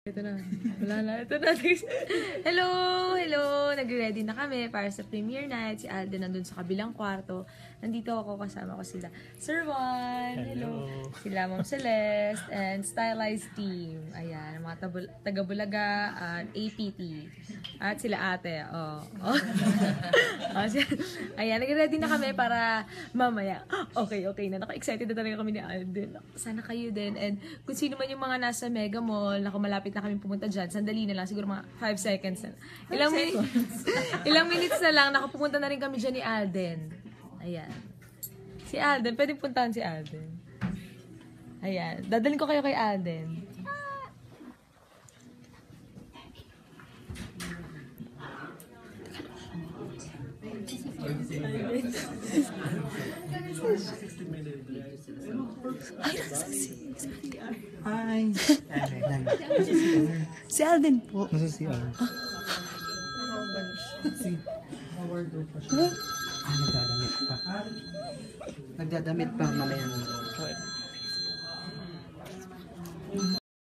Ito na. Wala na. Ito na. Hello! Hello! Nag-ready na kami para sa premiere night. Si Alden nandun sa kabilang kwarto. Nandito ako, kasama ko sila. Sir Juan! Hello! Sila Ma'am Celeste and Stylized Team. Ayan, mga taga-Bulaga at APT. At sila ate. Oh. Ayan, nag-ready na kami para mamaya. Okay na. Naka-excited na talaga kami ni Alden. Sana kayo din. And kung sino man yung mga nasa Mega Mall, malapit na kami pumunta dyan. Sandali na lang, siguro mga 5 seconds na. Ilang minutes na lang, nakapumunta na rin kami dyan ni Alden. Ayan. Si Alden, pwedeng puntahan si Alden. Ayan. Dadalhin ko kayo kay Alden. Hi! Si Alden po. Nasa si Al? Nagdadamit pa. Nagdadamit pa mamaya mo.